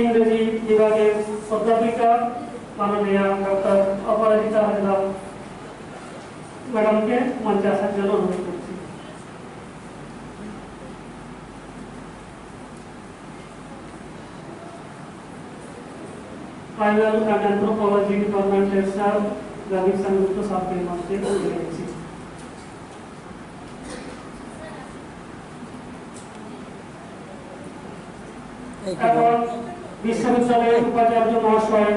ইংরেজি বিভাগের অধ্যাপিকা মাননীয় ডক্টর অপরাজিতা হাজরা ম্যাডামকে মঞ্চে আসার জন্য অনুরোধ করছি। Tribal and Anthropology Department Sir Ravi Sangupta साहब के मंच पे बोलेंगे। এখন বিশ্ববিদ্যালয়ের উপাচার্য মহাশয়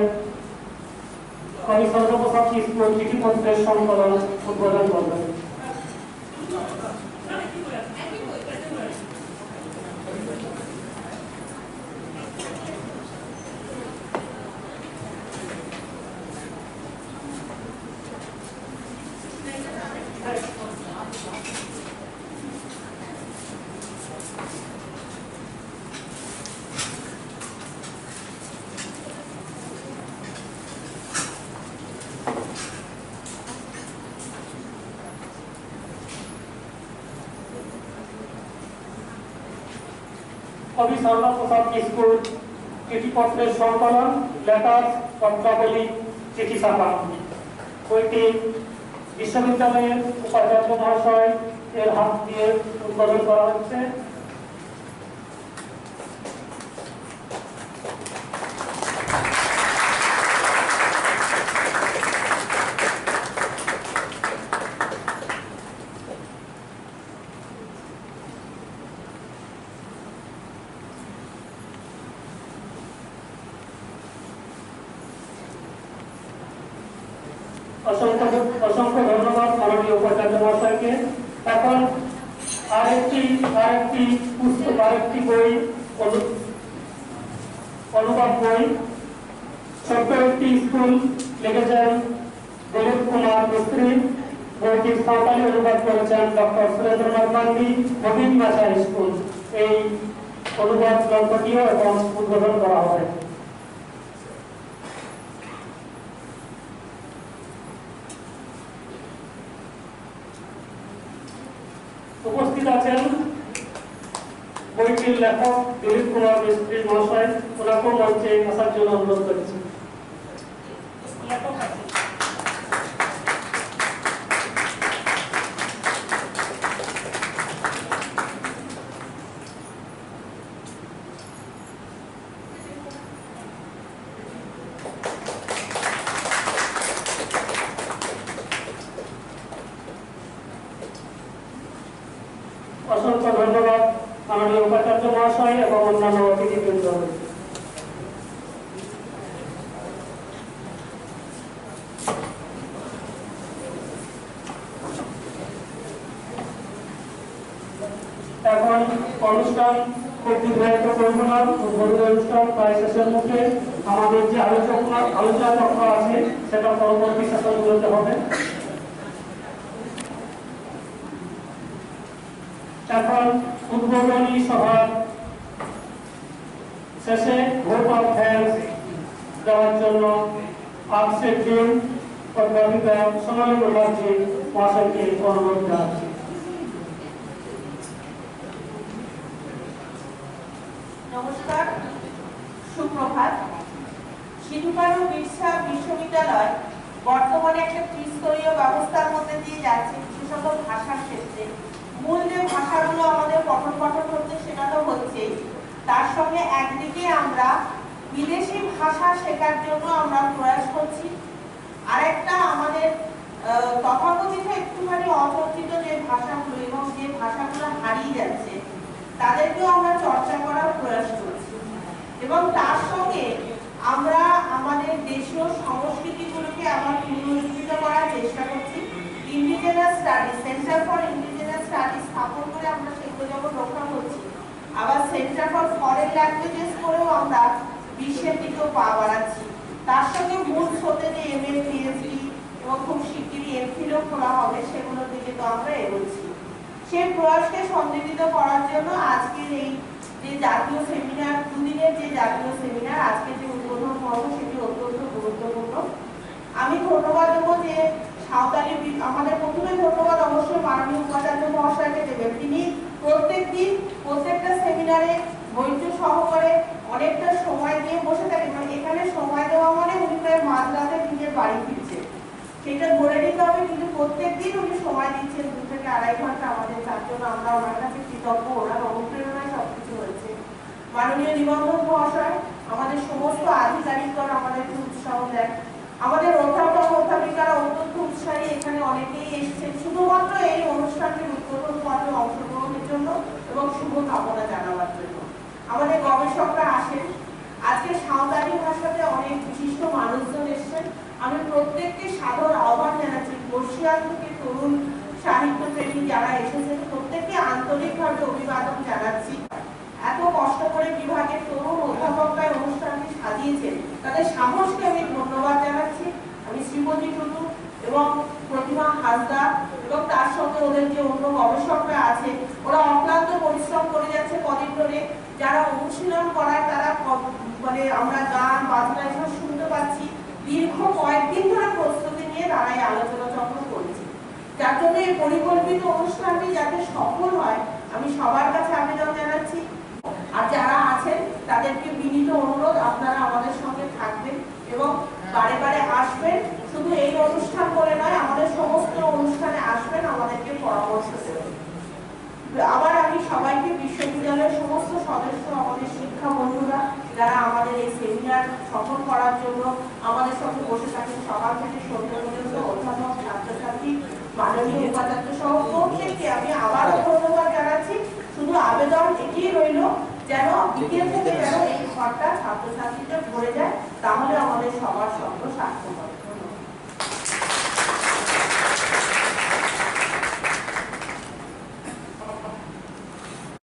কবি সর্বপ্রসাদ কিশোর চিঠিপত্রের সংকলন উদ্বোধন করবেন। কবি সর্বপ্রসাদ কিশোর চিঠিপত্রের সংকলন লেটার্স পত্রাবলী চিঠি ছাপা বইটি বিশ্ববিদ্যালয়ের উপাচার্য মহাশয় এর হাত দিয়ে উদ্বোধন করা হচ্ছে। অসংখ্য ধন্যবাদ মাননীয় উপাচার্য মহাশয়কে। এখন আরেকটি পুস্তক আরেকটি বই অনুবাদ বই ছোট্ট একটি স্কুল লিখেছেন দিলীপ কুমার মিস্ত্রি। বইটির সাঁওতালি অনুবাদ করেছেন ডক্টর সুরেন্দ্রনাথ গান্ধী নবীন ভাষা স্কুল। এই অনুবাদ গ্রন্থটিও এখন উদ্বোধন করা হবে। উপস্থিত আছেন বইটির লেখক দিলীপ কুমার মিস্ত্রি মহাশয়, ওনাকেও মঞ্চে আসার জন্য অনুরোধ করেছি। অসংখ্য ধন্যবাদ মাননীয় উপাচার্য মহাশয় এবং অন্যান্য অতিথিবৃন্দ। এখন অনুষ্ঠান খুব দীর্ঘায়িত করব না, উদ্বোধনী অনুষ্ঠান প্রায় শেষের মুখে। আমাদের যে আলোচনা চক্র আছে সেটা পরবর্তী সেশনগুলোতে হবে। এখন উদ্বোধনী সভার শেষে ভোট অফ থ্যাঙ্কস দেওয়ার জন্য আজকের দিন অধ্যাপিকা সোনালী মুখার্জি মহাশয়কে অনুরোধ জানাচ্ছি। নমস্কার, সুপ্রভাত। সিধু কানু বিরসা বিশ্ববিদ্যালয় বর্তমানে একটা ত্রিস্তরীয় ব্যবস্থার মধ্যে দিয়ে যাচ্ছে, বিশেষত ভাষার ক্ষেত্রে। মূল যে ভাষাগুলো আমাদের পঠন পাঠন হচ্ছে সেটা তো হচ্ছেই, তার সঙ্গে একদিকে আমরা বিদেশি ভাষা শেখার জন্য আমরা প্রয়াস করছি। আরেকটা আমাদের তথাকথিত একটুখানি অচর্চিত যে ভাষাগুলো এবং যে ভাষাগুলো হারিয়ে যাচ্ছে তাদেরকেও আমরা চর্চা করার প্রয়াস করছি। এবং তার সঙ্গে আমরা আমাদের দেশীয় সংস্কৃতিগুলোকে আবার পুনরুজ্জীবিত করার চেষ্টা করছি। Indigenous studies, centre for indigenous studies স্থাপন করে আমরা সেগুলো যেমন রক্ষা করছি, আবার সেন্টার ফর ফরেন ল্যাঙ্গুয়েজেস করেও আমরা বিশ্বের দিকেও পা বাড়াচ্ছি। তার সঙ্গে মূল স্রোতে যে এমএ, পিএইচডি এবং খুব শিগগিরই এমফিলও খোলা হবে, সেগুলোর দিকে তো আমরা এগোচ্ছি। সেই প্রয়াসকে সঞ্জীবিত করার জন্য আজকের এই যে জাতীয় সেমিনার, দুদিনের যে জাতীয় সেমিনার, আজকে যে উদ্বোধন পর্ব সেটি অত্যন্ত গুরুত্বপূর্ণ। আমি ধন্যবাদ দেবো যে সাঁওতালি, আমাদের প্রথমে ধন্যবাদ অবশ্যই মাননীয় উপাচার্য মহাশয়কে দেবেন। তিনি প্রত্যেকটা সেমিনারে ধৈর্য সহকারে অনেকটা সময় দিয়ে বসে থাকে। মানে এখানে সময় দেওয়া মানে উনি প্রায় মাঝরাতে নিজের বাড়ি ফিরছে, সেটা ধরে নিতে হবে। কিন্তু প্রত্যেকদিন উনি সময় দিচ্ছেন 2 থেকে 2.5 ঘন্টা আমাদের, তার জন্য আমরা ওনার কাছে কৃতজ্ঞ। ওনার অনুপ্রেরণায় সবকিছু হয়েছে। মাননীয় নিবন্ধক মহাশয়, আমাদের সমস্ত আধিকারিকগণ আমাদেরকে উৎসাহ দেন। আমাদের অধ্যাপক অধ্যাপিকারা অত্যন্ত উৎসাহী। এখানে অনেকেই এসেছেন শুধুমাত্র এই অনুষ্ঠানটির উদ্বোধন পর্বে অংশগ্রহণের জন্য এবং শুভকামনা জানাবার জন্য। আমাদের গবেষকরা আসেন। আজকে সাঁওতালি ভাষাতে অনেক বিশিষ্ট মানুষজন এসেছেন। আমি প্রত্যেককে সাদর আহ্বান জানাচ্ছি। বর্ষিয়ান থেকে তরুণ সাহিত্যপ্রেমী যারা এসেছেন প্রত্যেককে আন্তরিকভাবে অভিবাদন জানাচ্ছি। এত কষ্ট করে বিভাগের তরুণ অধ্যাপকরা অনুষ্ঠানটি সাজিয়েছেন, তাদের সাহসকে আমি ধন্যবাদ জানাচ্ছি। আমি শ্রীমতী টুটু এবং প্রতিমা হাসদার এবং তার সঙ্গে ওদের যে অন্য গবেষকরা আছে, ওরা অক্লান্ত পরিশ্রম করে যাচ্ছে কদিন ধরে। যারা অনুশীলন করায় তারা মানে আমরা গান বাজনা এসব শুনতে পাচ্ছি। দীর্ঘ কয়েকদিন ধরে প্রস্তুতি নিয়ে তারা এই আলোচনা চক্র করেছে, যার জন্য এই পরিকল্পিত অনুষ্ঠানটি যাতে সফল হয় আমি সবার কাছে আবেদন জানাচ্ছি। আর যারা আছেন তাদেরকে বিনীত অনুরোধ, আপনারা আমাদের সঙ্গে থাকবেন এবং বারে বারে আসবেন। শুধু এই অনুষ্ঠান বলে নয়, আমাদের সমস্ত অনুষ্ঠানে আসবেন, আমাদেরকে পরামর্শ দেবেন। আবার আমি সবাইকে, বিশ্ববিদ্যালয়ের সমস্ত সদস্য, আমাদের শিক্ষা বন্ধুরা যারা আমাদের এই সেমিনার সফল করার জন্য আমাদের সঙ্গে বসে থাকেন, সকাল থেকে সন্ধ্যা পর্যন্ত অধ্যাপক, ছাত্রছাত্রী, মাননীয় উপাচার্য সহ প্রত্যেককে আমি আবারও ধন্যবাদ জানাচ্ছি। শুধু আবেদন এটি রইল, যেন বিকেল থেকে যেন এই ঘরটা ছাত্রছাত্রীদের ভরে যায়, তাহলে আমাদের সবার স্বপ্ন সার্থক হবে।